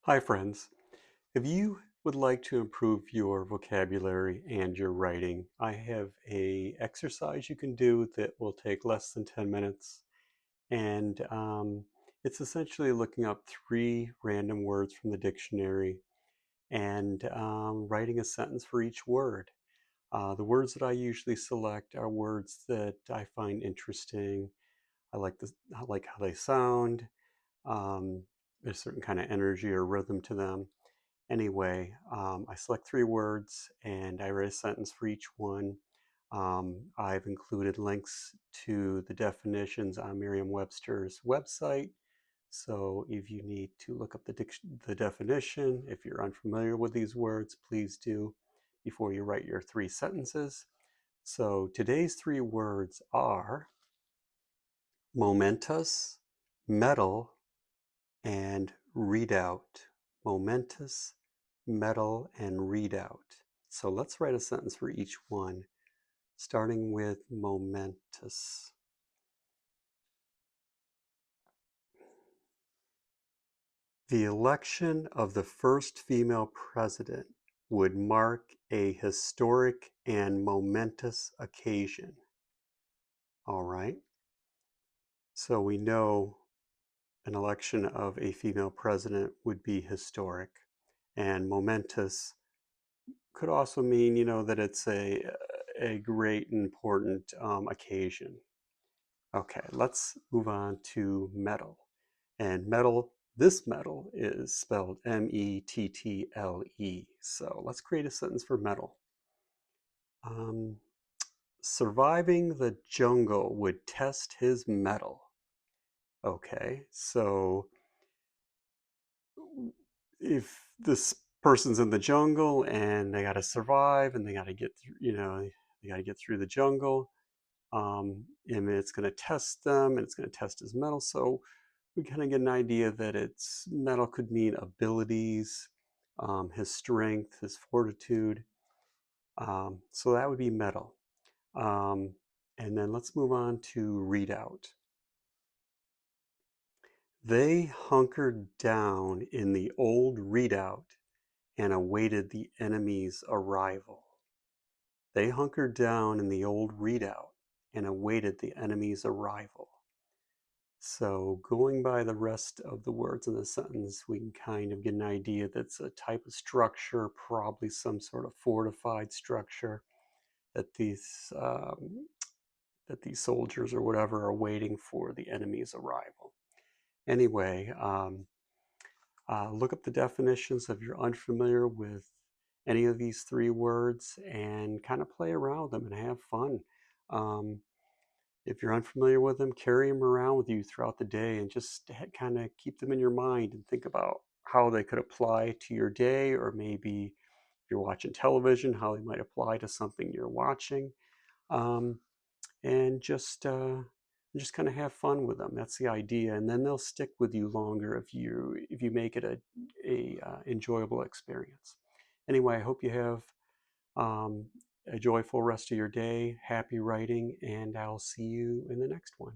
Hi friends. If you would like to improve your vocabulary and your writing, I have a exercise you can do that will take less than 10 minutes. And it's essentially looking up 3 random words from the dictionary and writing a sentence for each word. The words that I usually select are words that I find interesting. I like how they sound. Um, there's a certain kind of energy or rhythm to them. Anyway, I select 3 words and I write a sentence for each one. I've included links to the definitions on Merriam-Webster's website. So if you need to look up the definition, if you're unfamiliar with these words, please do before you write your 3 sentences. So today's 3 words are momentous, mettle, and redoubt. Momentous, mettle, and redoubt. So let's write a sentence for each one, starting with momentous. The election of the first female president would mark a historic and momentous occasion. All right, so we know an election of a female president would be historic, and momentous could also mean, that it's a great and important occasion. Okay, let's move on to mettle. And mettle, this mettle is spelled M-E-T-T-L-E. So let's create a sentence for mettle. Surviving the jungle would test his mettle. Okay, so if this person's in the jungle and they got to survive and they got to get through, they got to get through the jungle, and it's going to test them and it's going to test his mettle. So we kind of get an idea that its mettle could mean abilities, his strength, his fortitude. So that would be mettle. Um, and then let's move on to redoubt. They hunkered down in the old redoubt and awaited the enemy's arrival. They hunkered down in the old redoubt and awaited the enemy's arrival. So going by the rest of the words in the sentence, we can kind of get an idea that's a type of structure, probably some sort of fortified structure that these soldiers or whatever are waiting for the enemy's arrival. Anyway, look up the definitions if you're unfamiliar with any of these 3 words and kind of play around with them and have fun. If you're unfamiliar with them, carry them around with you throughout the day and just kind of keep them in your mind and think about how they could apply to your day, or maybe if you're watching television, how they might apply to something you're watching. Um, and just kind of have fun with them. That's the idea, and then they'll stick with you longer if you make it a enjoyable experience. Anyway, I hope you have um, a joyful rest of your day, happy writing, and I'll see you in the next one.